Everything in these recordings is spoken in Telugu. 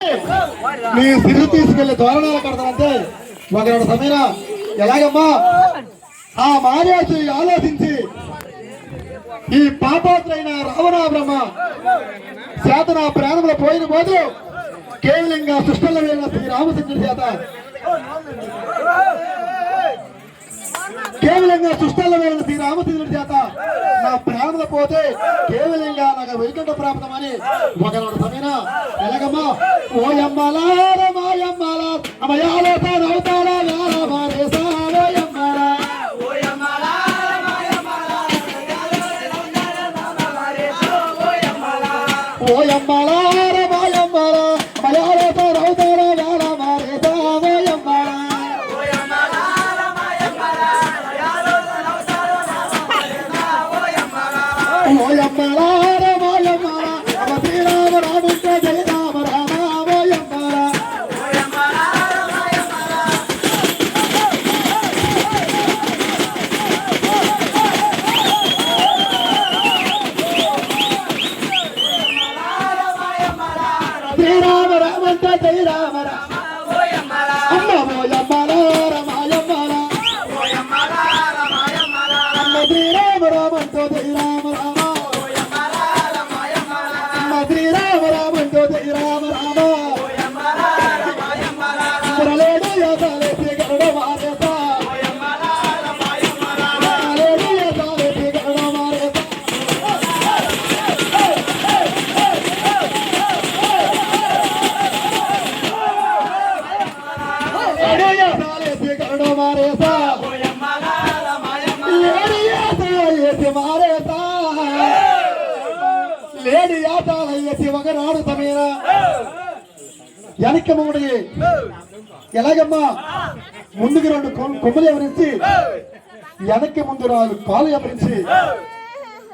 నీ సిరు తీసుకెళ్లి తోరణాలు కడతానంటే ఒకనాడు సమీర ఎలాగమ్మా ఆ మారేసి ఆలోచించి ఈ పాపాత్రైన రావణాబ్రహ్మ చేతన ప్రాణములు పోయిన పోదు కేవలంగా సృష్టిలో వెళ్ళిన శ్రీరామచంద్రుడి చేత కేవలంగా సృష్టిలో వెళ్ళిన శ్రీరామచంద్రుడి చేత నా ప్రాణములు పోతే కేవలంగా నాకు వైకుంఠ ప్రాప్తమని ఒకనాడు సమీర ఎలాగమ్మా ఓయమ్మలార మాయమ్మల అమయాలో తానవుతారా మారేసా ఓయమ్మలార మాయమ్మల మలయాళ తానవుతారా మారేసా ఓయమ్మలార మాయమ్మల అమ శ్రీరామ రాముంట జయ రామ రామ ఓయమ్మల శ్రీరామ రామంట జయ రామ రామ అమ్మ ఓయమ్మలార మాయమ్మల అమ్మ శ్రీరామ రామంటో జయ రామ రామ అమ్మ శ్రీరామ రామంటో జయ రామ రామ మురళేడు యాసాలేసి గరుడ మారేస మురళేడు యాసాలేసి గరుడ మారేస యాసాలేసి గరుడ మారేస లేడి యాసాలేసి మారేస లేడి యాసాలేసి ఒకనాడు సమీర వెనక్కి మూడి ఎలాగమ్మా ముందుకు రెండు కొమ్మలు ఎవరించి వెనక్కి ముందు నాలుగు కాలు ఎవరించి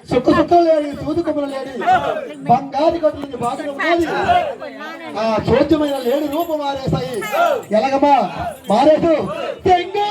సుక్కలు లేడి సూది కొమ్మలు లేడి బంగారు గొడ్లని బాగా ఉన్నది ఆ చోద్యమైన లేడి రూపం మారేసాయి ఎలాగమ్మా మారేసు తెంగు